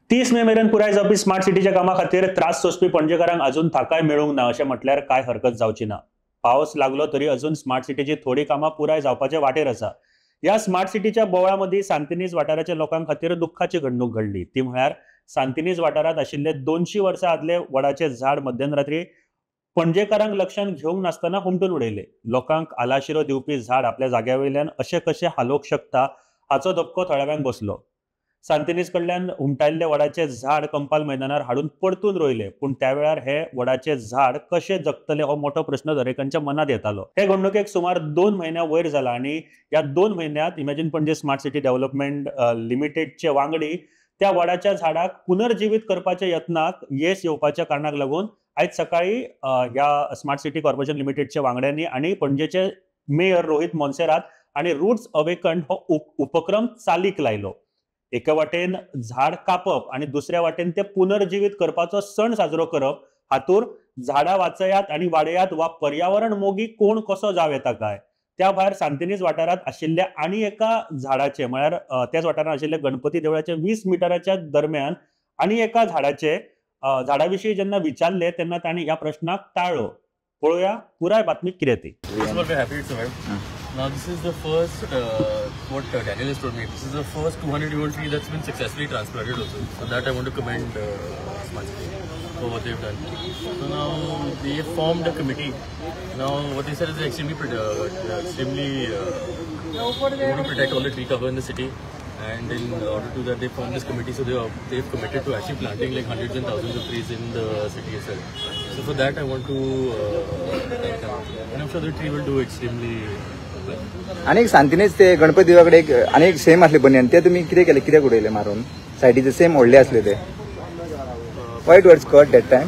30 मे मेरेन पुराय जावपी स्मार्ट सिटीच्या कामा खातीर त्रास सोंसपी पणजेकारांक अजून थाकाय मेळूंक ना अशें म्हटल्यार काय हरकत जावची ना। पावस लागलो तरी अजून स्मार्ट सिटीची थोडी कामां पुराय जावपाचे वाटेर आसा। या स्मार्ट सिटीच्या बोवळामदी सांतिनेज वाठाराच्या लोकांक खातीर दुख्खाची घडणूक घडली। ती म्हळ्यार सांतिनेज वाठारात आशिल्ले 200 वर्सां आदले वडाचे झाड मध्यरात्री पणजेकारांक लक्षांत घेवंक नासतना हुमटून उडयले। लोकांक आलाशिरो दिवपी झाड आपल्या जाग्यावयल्यान अशें कशें हालोवंक शकता हाचो धपको थोड्यांक बसलो। सांतिनेज कडल्यान उमटायल्ले वडाचे झाड कंपाल मैदानार हाडून परतून रोयले, पूण त्या वेळार हे वडाचे झाड कशें जगतले हो मोठो प्रश्न दरेकांच्या मनात येतालो। हे घडणुकेक सुमार 2 म्हयन्या वयर जाला आनी या 2 म्हयन्यांत इमॅजिन पणजे स्मार्ट सिटी डेव्हलपमेंट लिमिटेडचे वांगडी त्या वडाच्या झाडाक पुनर्जीवित करपाच्या यत्नाक येस येवपाच्या कारणाक लागून आयज सकाळी ह्या स्मार्ट सिटी कॉर्पोरेशन लिमिटेडच्या वांगड्यांनी आणि पणजेचे मेयर रोहित मोन्सेरात आणि रूट्स अवेकंड हो उपक्रम चालीक लायलो। एका वाटेन झाड कापप आणि दुसऱ्या वाटेन ते पुनर्जीवित करपाचो सण साजरो करप, हातूर झाडां वाचयात आणि वाडयात वा पर्यावरण मोगी कोण कसो जाव येता काय। त्या भायर सांतिनेज वाठारात आशिल्ल्या आनी एका झाडाचे म्हळ्यार त्याच वाठारात आशिल्ल्या गणपती देवळाच्या 20 मिटराच्या दरम्यान आनी एका झाडा विशीं जेन्ना विचारले तेन्ना तांणी ह्या प्रश्नाक टाळ्ळो। पळोवया पुराय बातमी कितें ती। Now this is the first, what Daniel has told me, this is the first 200-year-old tree that's been successfully transplanted also. So that I want to commend Smart City for what they've done. So now they have formed a committee. Now what they said is they extremely want to protect all the tree cover in the city. And in order to do that, they formed this committee. So they've committed to actually planting like hundreds and thousands of trees in the city itself. So for that I want to thank them. And I'm sure the tree will do extremely अनेक सांतिनेज ते गणपती देवाकडे एक अनेक same असले बनियन ते तुम्ही किती उडयले मारून सायडीचे सेम ओढले असले ते वाईट वर्ड्स कट दॅट टाइम